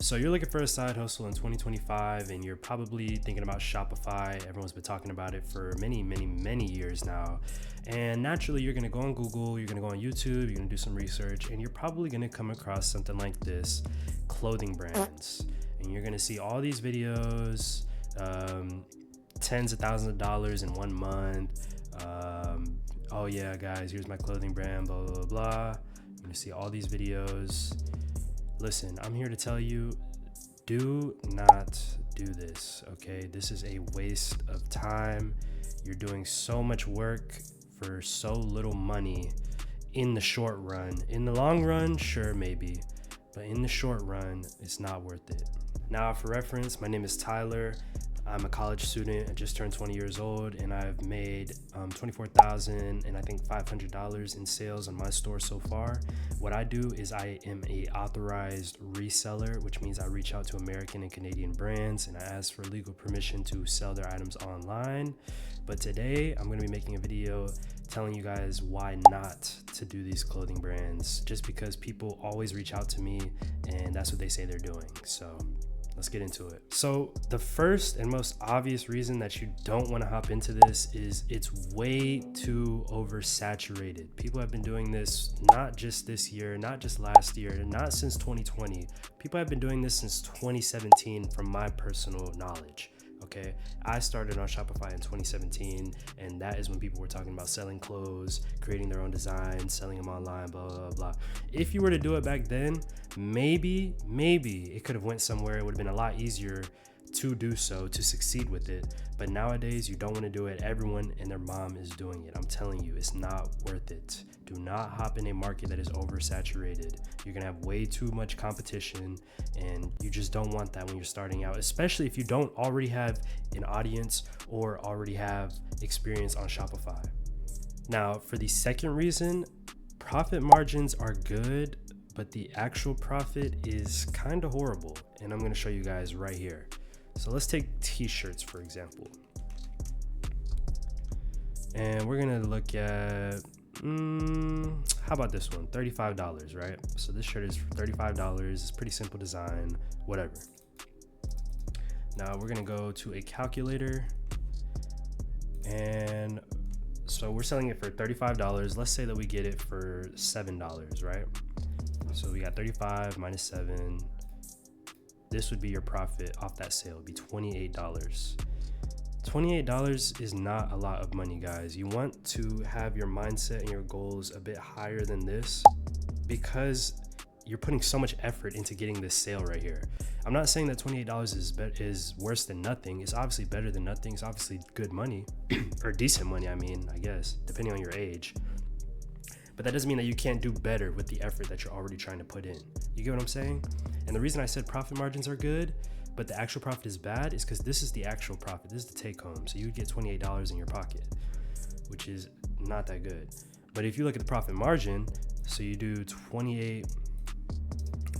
So you're looking for a side hustle in 2025 and you're probably thinking about Shopify. Everyone's been talking about it for many years now. And naturally, you're going to go on Google, you're going to go on YouTube, you're going to do some research, and you're probably going to come across something like this, clothing brands. And you're going to see all these videos, tens of thousands of dollars in 1 month. Oh yeah, guys, here's my clothing brand, blah, blah, blah. You're going to see all these videos. Listen, I'm here to tell you, do not do this, okay? This is a waste of time. You're doing so much work for so little money in the short run. In the long run, sure, maybe, but in the short run, it's not worth it. Now, for reference, my name is Tyler. I'm a college student. I just turned 20 years old, and I've made $24,000 and I think $500 in sales on my store so far. What I do is I am a authorized reseller, which means I reach out to American and Canadian brands and I ask for legal permission to sell their items online. But today I'm going to be making a video telling you guys why not to do these clothing brands, just because people always reach out to me and that's what they say they're doing. So let's get into it. So the first and most obvious reason that you don't want to hop into this is it's way too oversaturated. People have been doing this not just this year, not just last year, not since 2020. People have been doing this since 2017 from my personal knowledge. Okay, I started on Shopify in 2017, and that is when people were talking about selling clothes, creating their own designs, selling them online, blah, blah, blah. If you were to do it back then, maybe it could have went somewhere. It would have been a lot easier to do so, to succeed with it. But nowadays, you don't want to do it. Everyone and their mom is doing it. I'm telling you, it's not worth it. Do not hop in a market that is oversaturated. You're going to have way too much competition, and you just don't want that when you're starting out, especially if you don't already have an audience or already have experience on Shopify. Now, for the second reason, profit margins are good, but the actual profit is kind of horrible. And I'm going to show you guys right here. So let's take t-shirts, for example. And we're going to look at, how about this one? $35, right? So this shirt is for $35. It's pretty simple design, whatever. Now we're going to go to a calculator. And so we're selling it for $35. Let's say that we get it for $7, right? So we got 35 minus 7. This would be your profit off that sale. It would be $28. $28 is not a lot of money, guys. You want to have your mindset and your goals a bit higher than this because you're putting so much effort into getting this sale right here. I'm not saying that $28 is worse than nothing. It's obviously better than nothing. It's obviously good money or decent money, I guess, depending on your age. But that doesn't mean that you can't do better with the effort that you're already trying to put in. You get what I'm saying? And the reason I said profit margins are good, but the actual profit is bad, is because this is the actual profit. This is the take home. So you would get $28 in your pocket, which is not that good. But if you look at the profit margin, so you do 28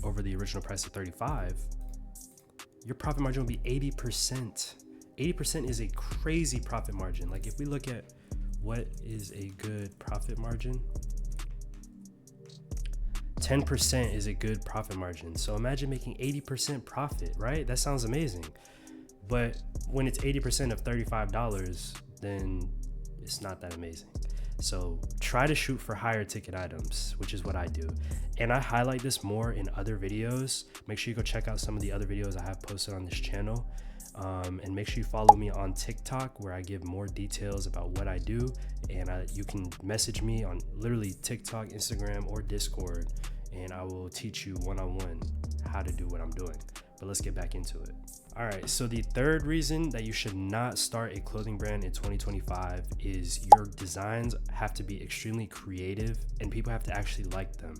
over the original price of 35, your profit margin would be 80%. 80% is a crazy profit margin. Like if we look at what is a good profit margin, 10% is a good profit margin. So imagine making 80% profit, right? That sounds amazing. But when it's 80% of $35, then it's not that amazing. So try to shoot for higher ticket items, which is what I do. And I highlight this more in other videos. Make sure you go check out some of the other videos I have posted on this channel. And make sure you follow me on TikTok, where I give more details about what I do. And you can message me on literally TikTok, Instagram, or Discord, and I will teach you one-on-one how to do what I'm doing. But let's get back into it. All right, so the third reason that you should not start a clothing brand in 2025 is your designs have to be extremely creative and people have to actually like them.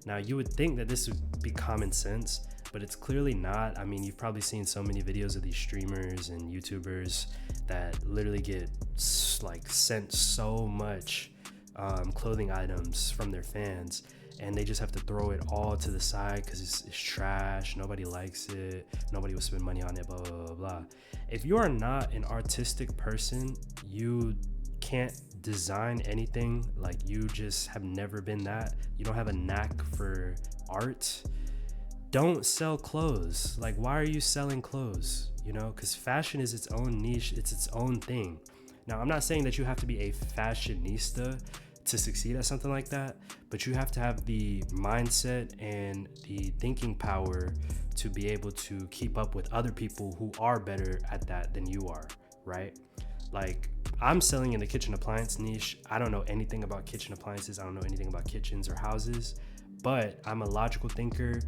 Now, you would think that this would be common sense, but it's clearly not. I mean, you've probably seen so many videos of these streamers and YouTubers that literally get like sent so much clothing items from their fans, and they just have to throw it all to the side because it's trash. Nobody likes it. Nobody will spend money on it, blah, blah, blah, blah. If you are not an artistic person, you can't design anything. Like, you just have never been that. You don't have a knack for art. don't sell clothes. Like, why are you selling clothes? You know, because fashion is its own niche, it's its own thing. Now, I'm not saying that you have to be a fashionista to succeed at something like that, but you have to have the mindset and the thinking power to be able to keep up with other people who are better at that than you are, right? Like, I'm selling in the kitchen appliance niche. I don't know anything about kitchen appliances. I don't know anything about kitchens or houses, but I'm a logical thinker.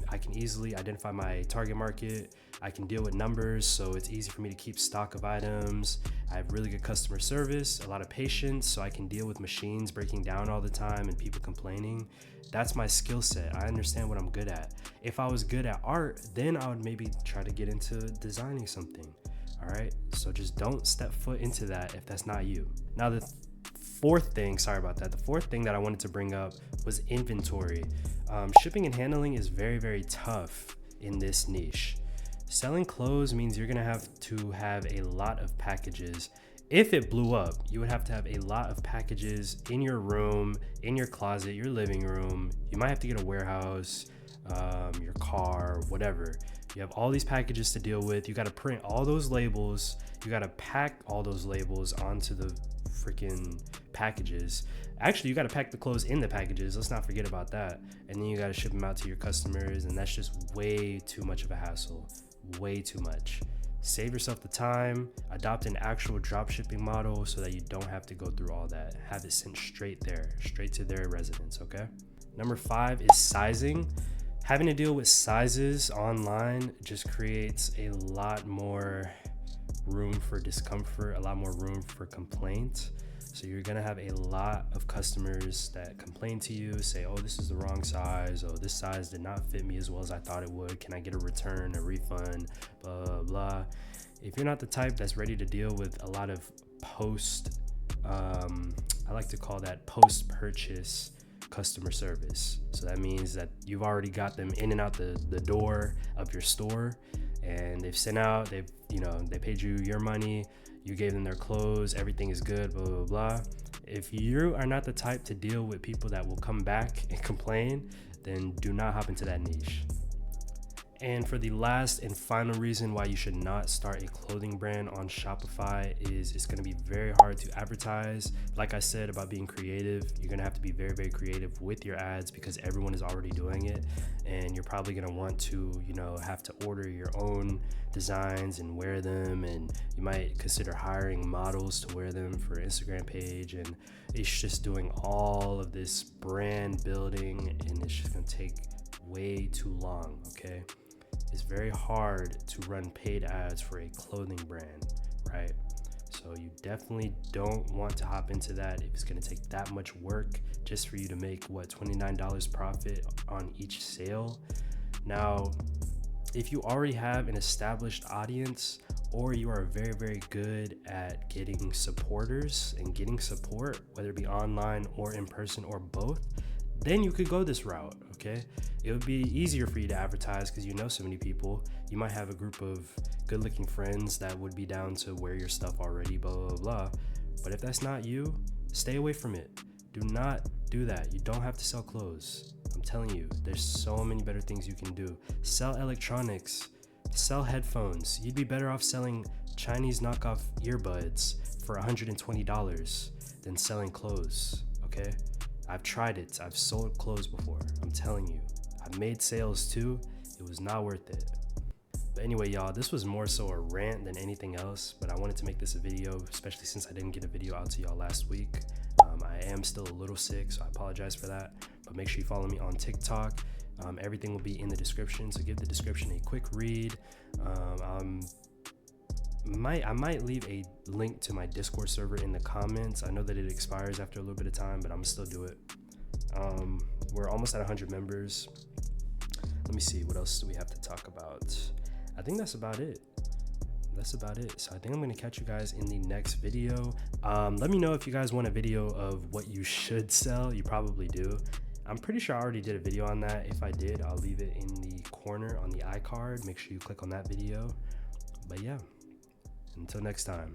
I can easily identify my target market. I can deal with numbers, so it's easy for me to keep stock of items. I have really good customer service, a lot of patience, so I can deal with machines breaking down all the time and people complaining. That's my skill set. I understand what I'm good at. If I was good at art, then I would maybe try to get into designing something. All right, so just don't step foot into that if that's not you. Now, the fourth thing that I wanted to bring up was inventory. Shipping and handling is very, very tough in this niche. Selling clothes means you're gonna have to have a lot of packages. If it blew up, you would have to have a lot of packages in your room, in your closet, your living room. You might have to get a warehouse, your car, whatever. You have all these packages to deal with. You got to print all those labels. You got to pack all those labels onto the freaking packages. Actually, you got to pack the clothes in the packages. Let's not forget about that. And then you got to ship them out to your customers. And that's just way too much of a hassle. Way too much. Save yourself the time. Adopt an actual drop shipping model so that you don't have to go through all that. Have it sent straight to their residence, okay? Number 5 is sizing. Having to deal with sizes online just creates a lot more room for discomfort, a lot more room for complaint. So you're gonna have a lot of customers that complain to you, say, oh, this is the wrong size, oh, this size did not fit me as well as I thought it would. Can I get a return, a refund, blah, blah, blah. If you're not the type that's ready to deal with a lot of I like to call that post-purchase customer service. So that means that you've already got them in and out the door of your store, and they've sent out, they paid you your money, you gave them their clothes, everything is good, blah, blah, blah. If you are not the type to deal with people that will come back and complain, then do not hop into that niche. And for the last and final reason why you should not start a clothing brand on Shopify is it's going to be very hard to advertise. Like I said about being creative, you're going to have to be very, very creative with your ads because everyone is already doing it. And you're probably going to want to, have to order your own designs and wear them. And you might consider hiring models to wear them for an Instagram page. And it's just doing all of this brand building, and it's just going to take way too long, okay? It's very hard to run paid ads for a clothing brand, right? So you definitely don't want to hop into that if it's going to take that much work just for you to make $29 profit on each sale. Now, if you already have an established audience, or you are very, very good at getting supporters and getting support, whether it be online or in person or both, then you could go this route, okay? It would be easier for you to advertise because you know so many people. You might have a group of good-looking friends that would be down to wear your stuff already, blah, blah, blah. But if that's not you, stay away from it. Do not do that. You don't have to sell clothes. I'm telling you, there's so many better things you can do. Sell electronics, sell headphones. You'd be better off selling Chinese knockoff earbuds for $120 than selling clothes, okay? I've tried it. I've sold clothes before. I'm telling you. I've made sales too. It was not worth it. But anyway, y'all, this was more so a rant than anything else, but I wanted to make this a video, especially since I didn't get a video out to y'all last week. I am still a little sick, so I apologize for that. But make sure you follow me on TikTok. Everything will be in the description, so give the description a quick read. I might leave a link to my Discord server in the comments. I know that it expires after a little bit of time, but I'm gonna still do it. We're almost at 100 members. Let me see, what else do we have to talk about? I think that's about it. So I think I'm gonna catch you guys in the next video. Let me know if you guys want a video of what you should sell. You probably do. I'm pretty sure I already did a video on that. If I did, I'll leave it in the corner on the iCard. Make sure you click on that video. But yeah, until next time.